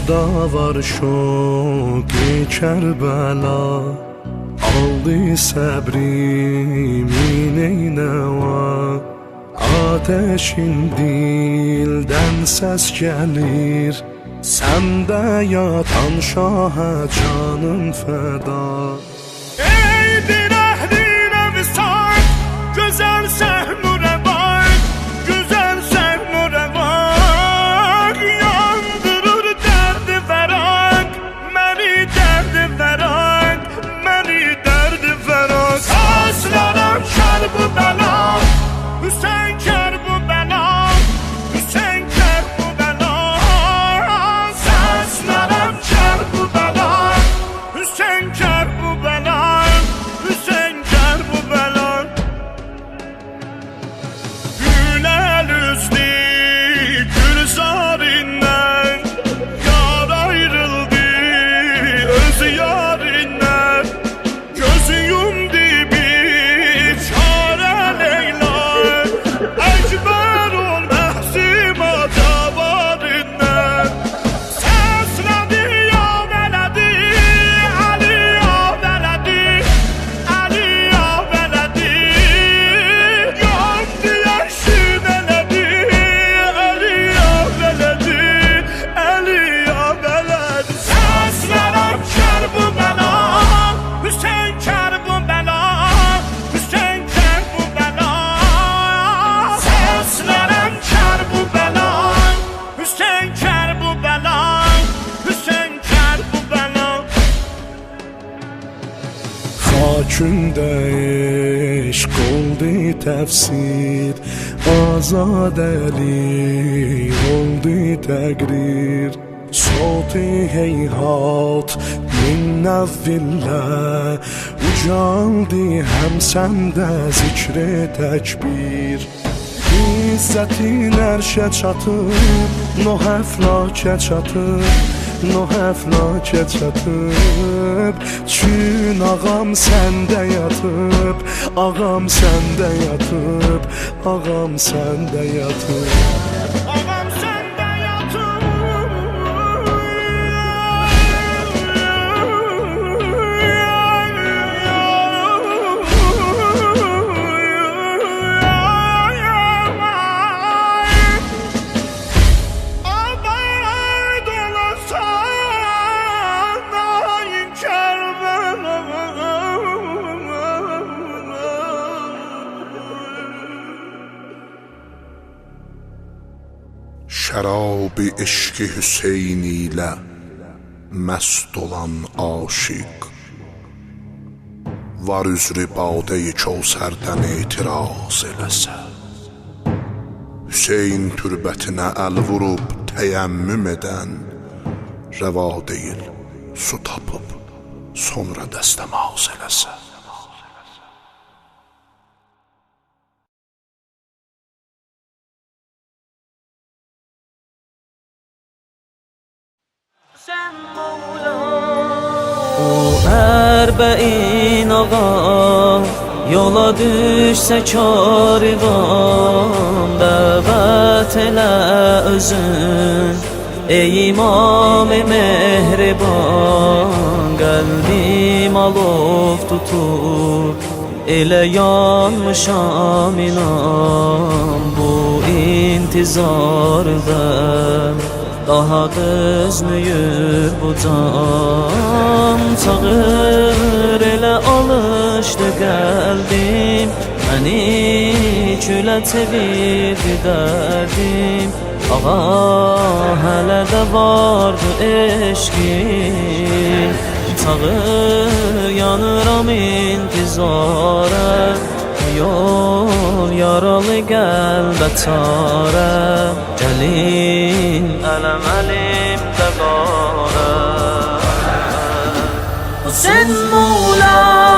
müjda var şoki Kerbela. Aldı səbrimin eynəva. Ateşin dildən səs gəlir, səndə yatan şahə canım fəda. Eydir əhlinə visat, gözəl səhnurə bak, güzel səhnurə bak. Yandırır dərdi vəraq, məni dərdi vəraq, məni dərdi vəraq. Səslənəm kərb-ü bəla, Hüseyin kərb-ü bəla, Hüseyin kərb-ü bəla. Səslənəm kərb-ü bəla, Hüseyin kərb-ü bəla, Hüseyin kərb-ü bəla. Güləl üzdü gülzarindən, yar ayrıldı öz yarindən. Gözü yumdu bir çare Leyla, əcbər ol məhsim acabarindən. Səslədi ya vələdi, Əli ya vələdi, Əli ya vələdi. Yandı yaşın elədi, Əli ya vələdi, Əli ya vələdi. Səslənəm kərb-ü bəla, Hüseyin kərb-ü bəla, Hüseyin kərb-ü bəla. Səslənəm kərb-ü bəla, Hüseyin kərb-ü bəla, Hüseyin kərb-ü bəla. Xakündə eşq oldu təfsir, azadəli oldu təqrir. Soti heyhat min nəvvillə ucaldı həm səndə zikri təkbir. İzzətin ərşə çatıb, noh əflakə çatıb, noh əflakə çatıb. Çün ağam səndə yatıb, ağam səndə yatıb, ağam səndə yatıb. Ağam səndə Abad olasan daim Kərbela. Şərabi eşqi Hüseyin ilə məst olan aşiq, var üzrü badə-i Kəvsərdən etiraz eləsə. Hüseyin türbətinə əl vurub təyəmmüm edən, rəva deyil su tapıb sonra dəstəmaz eləsə. Sen Mevla. O ərbəin ağa yola düşsə karivan, dəvət elə özün ey imam-ı mehriban. Qəlbim alov tutur, elə yanmışam inan bu intizardan. Daha dözmüyür bu can, çağır elə alışdı qəlbim. Məni külə çevirdi dərdim. Ağa hələ də vardı eşqim, çağır yanıram intizara. Yol yaralı qəlbə çarə, gəlin ələm əlimdə qara. Sen Mevlam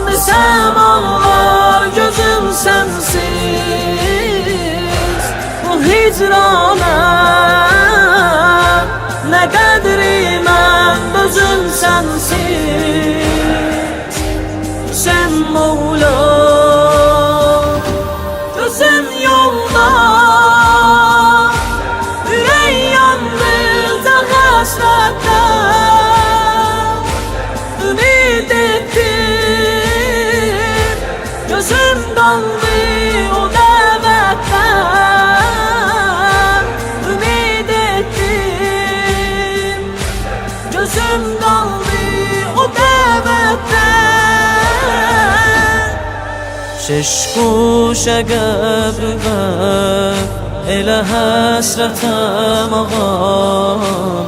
desem ağlar gözüm sensiz. Bu hicrana ne qədri mən özüm sensiz. Sen Mevlam gözüm yolda, ürək yandı شش گوشه قبر elə həsrətəm ağa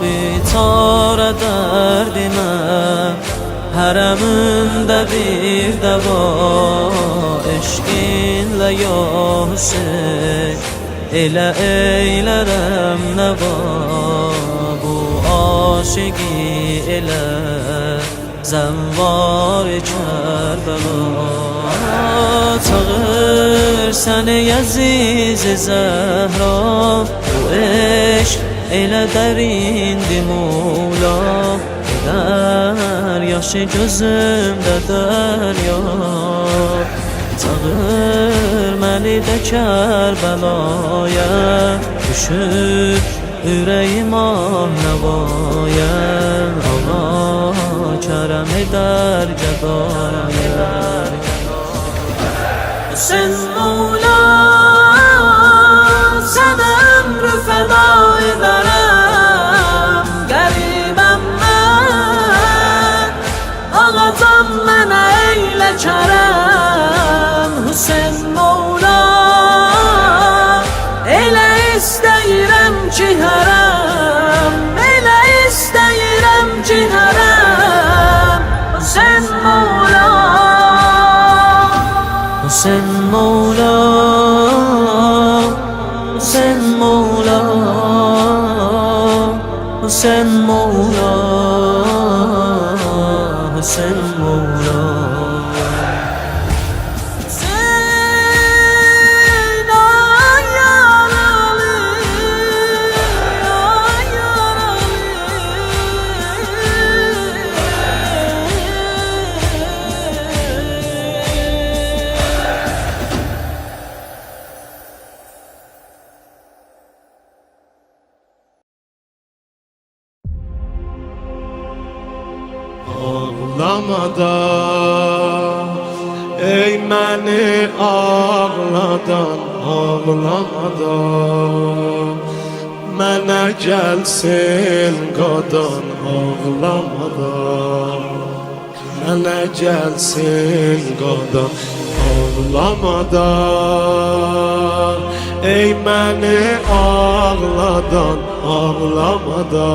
bitar dərdimə hərəmində bir dəva eşqinlə ya Hüseyn elə eylərəm nəva bu aşıqi elə zənvar-ı Kərbəla çağır səni əziz Zəhra bu eşq elə dərindir Mola edər yaşı gözümdə dərya çağır məni də Kərbəlaya düşür ürəyim ah-nəvaya Allah kərəm edər gədaya Sen Mola sana ömrü feda ederim Garibem ben ağatam mənə eylə kərəm Hüseyin Mola elə istəyirəm ki hərəm elə istəyirəm ki hərəm Hüseyin Mola Hüseyin Mola Hüseyin Mola Hüseyin Mola Hüseyin Mola Ağlamada ey məni ağladan ağlamada mənə gəlsin qadan ağlamada mənə gəlsin qadan ağlamada ey məni ağladan ağlamada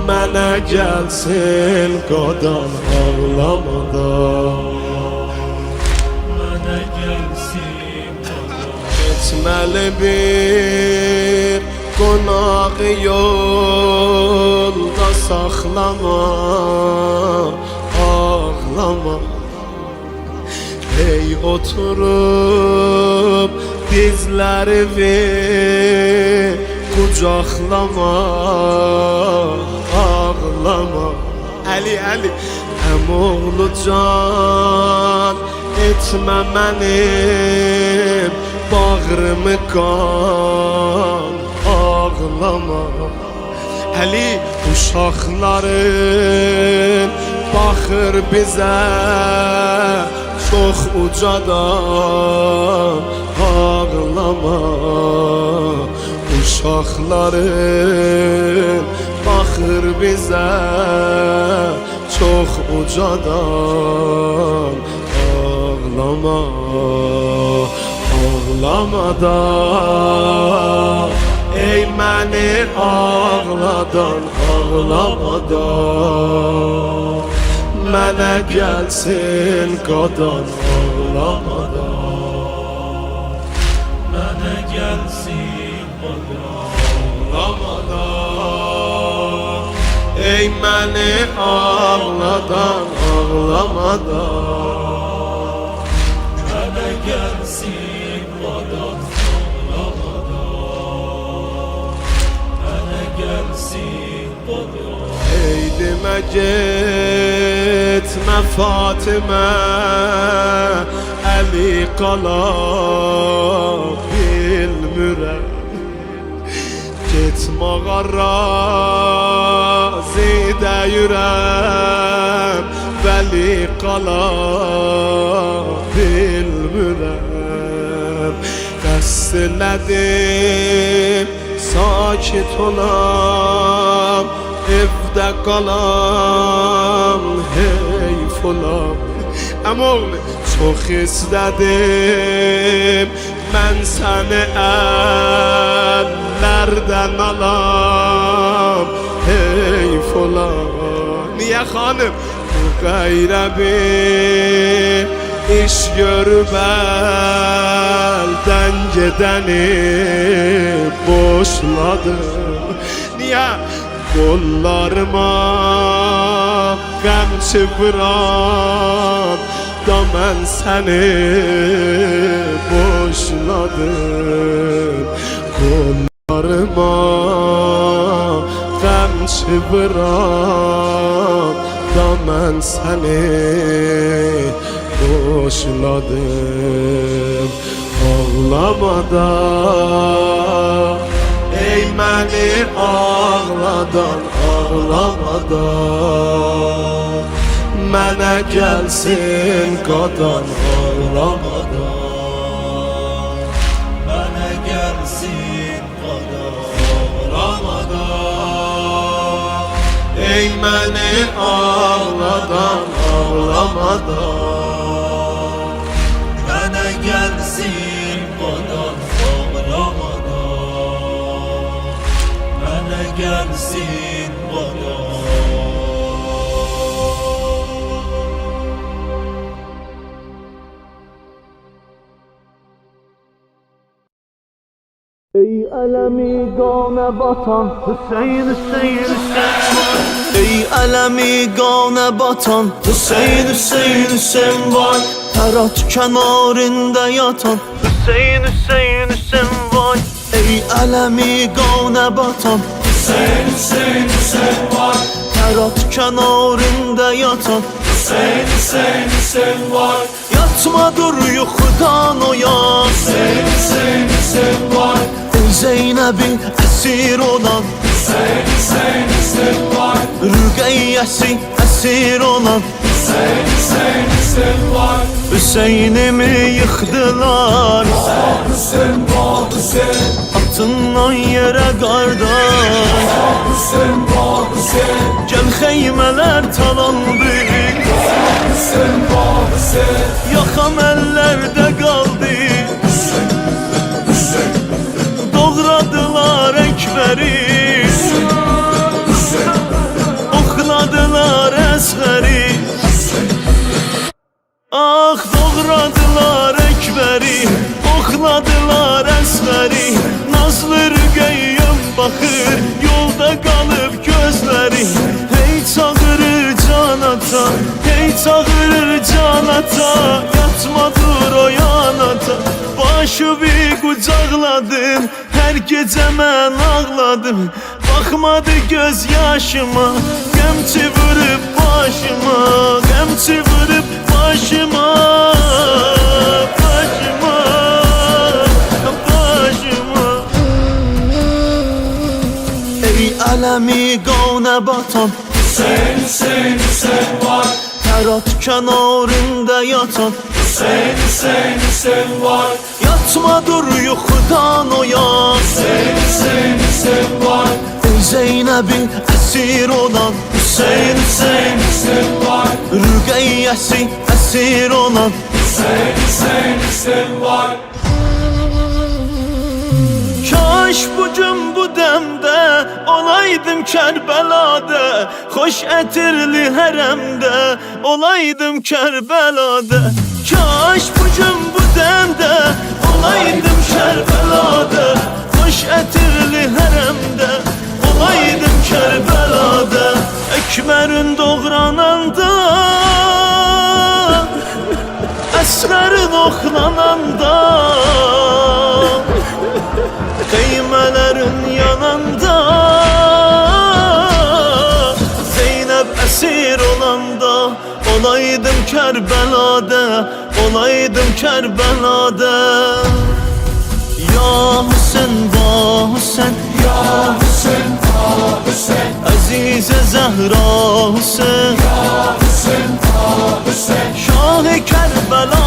mənə gəlsin qadan ağlamadan Mənə gəlsin qadan Getməli bir qonaq yolda saxlama Ağlama Ey oturub dizlərimi qucaqlama Ağlama Əli Əmoğlu can etmə mənim bağrımı qan Ağlama Əli uşaqların baxır bizə çox ucadan Ağlama Uşaqların baxır bizə çox ucadan Ağlama, ağlama da ey məni ağladan ağlama da mənə gəlsin qadan ağlama da mənə gəlsin ağlama ey məni ağladan ağlamadan Mənə gəlsin qadan ağlamadan Mənə gəlsin qadan Ey demə getmə Fatimə Əli qala bilmirəm Getməğa razidə yürəm Vəli qala bilmirəm Qəsd elədim sakit olam Evdə qalam heyf olam Əmoğlu çok istədim mən səni əllərdən alam heyf olar. Niyə xanım? Bu qeyrə bir iş görüb əldən gedəni boşladım. Niyə? Qollarıma qəmçi vuran da mən səni boşladım. Qollarıma qəmçi vuran da mən səni boşladım. Ağlamada ey məni ağladan, ağlamadan mənə gəlsin qadan, ağlamadan mənə gəlsin qadan, ağlamadan ey məni ağladan, ağlamadan mənə gəlsin qadan, ağlamadan mənə gəlsin qadan. Ey ələmi qanə batan Hüseyin, Hüseyin, Hüseyin var. Ey ələmi qanə batan Hüseyin, Hüseyin, Hüseyin var. Hərat kənarında yatan Hüseyin, Hüseyin, Hüseyin var. Ey ələmi qanə batan Hüseyin, Hüseyin, Hüseyin var. Hərat kənarında yatan Hüseyin, Hüseyin, Hüseyin var. Yatma dur yuxudan oyan Hüseyin, Hüseyin, Hüseyin var. Zeynəbin əsir olan Hüseyin, Hüseyin, Hüseyin var. Rüqeyyəsi əsir olan Hüseyin, Hüseyin, Hüseyin var. Hüseynimi yıxdılar Hüseyin, Hüseyin. Atından yerə qardaş Hüseyin, Hüseyin. Gəl xeymələr talandı Hüseyin, Hüseyin. Yaxam əllərdə qaldı Doğradılar Ekberi Oxladılar Əsğəri Ah doğradılar Ekberi Oxladılar Əsğəri Nazlı Rüqeyyəm baxır Yolda qalıb gözləri Hey çağırır can ata Hey çağırır can ata Yatma dur o yan ata Başı bir qucaqladın Hər gecə mən ağladım Baxmadı göz yaşıma Qəmçi vurub başıma Qəmçi vurub başıma Başıma Başıma Ey ələmi qanə batan Hüseyin, Hüseyin, Hüseyin var. Hərat kənarında yatan Hüseyin, Hüseyin, Hüseyin var. Yatma dur yuxudan oyan Hüseyin, Hüseyin, Hüseyin var. Zeynəbin əsir olan Hüseyin, Hüseyin, Hüseyin var. Rüqeyyəsi əsir olan Hüseyin, Hüseyin, Hüseyin var. Kaş bugün bu dəmdə olaydım Kərbəlada Xoş ətirli hərəmdə olaydım Kərbəlada Kaş bugün bu dəmdə olaydım Kərbəlada Xoş ətirli hərəmdə olaydım Kərbəlada Əkmərin doğrananda Əsğərin oxlananda Qeymələrin yananda Zeynəb əsir olanda Olaydım Kərbəlada Olaydım Kərbəlada Ya Hüseyin, va Hüseyin Ya Hüseyin, va Hüseyin Əzizə Zəhra Hüseyin Ya Hüseyin, va Hüseyin Şah-ı Kərbəla